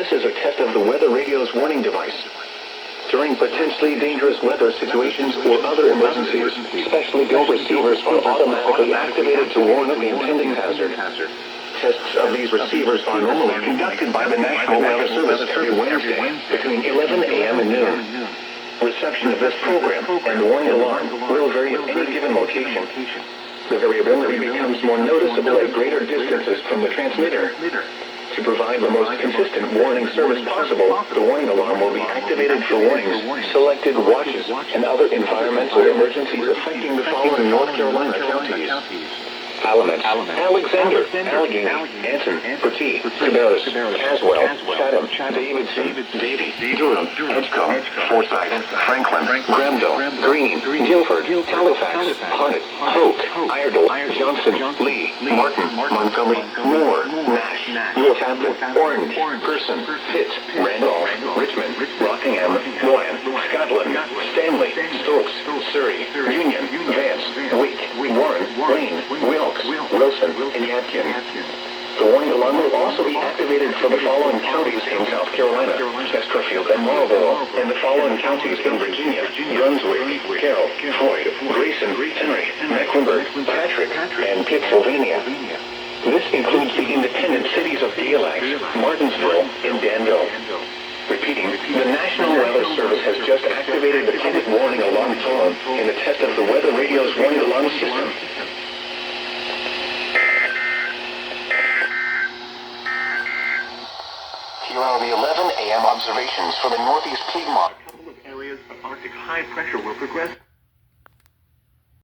This is a test of the weather radio's warning device. During potentially dangerous weather situations or other emergencies, specially built receivers are automatically activated to warn of the impending hazard. Tests of these receivers are normally conducted by the National Weather Service every Wednesday between 11 a.m. and noon. Reception of this program and the warning alarm will vary at any given location. The variability becomes more noticeable at greater distances from the transmitter. To provide the most consistent warning service possible, the warning alarm will be activated for warnings, selected watches, and other environmental emergencies affecting the following North Carolina counties: Alamance, Alexander, Allegheny, Anson, Petit, Cabarrus, Caswell, Chatham, Davidson, Davie, Durham, Edgecombe, Forsyth, Franklin, Granville, Greene, Guilford, Halifax, Hunt, Hoke, Iredell, Johnson, Lee, Martin, Montgomery, Moore, Nash, Northampton, Orange, Person, Pitt, Randolph, Richmond, Rockingham, Moyan, Scotland, Stanley, Stokes, Surrey, Union, Vance, Wake, Warren, Wayne, Wilkes, Wilson, and Yadkin. The warning alarm will also be activated for the following counties in South Carolina: Chesterfield and Marlborough, and the following counties in Virginia: Brunswick, Carroll, Floyd, Grayson, Henry, Mecklenburg, Patrick, and Pittsylvania. This includes the independent cities of Galax, Martinsville, and Danville. Repeating, the National Weather Service has just activated the public warning alarm tone in the test of the weather radio's warning alarm system. Here are the 11 a.m. observations for the Northeast Piedmont. A couple of areas of Arctic high pressure will progress.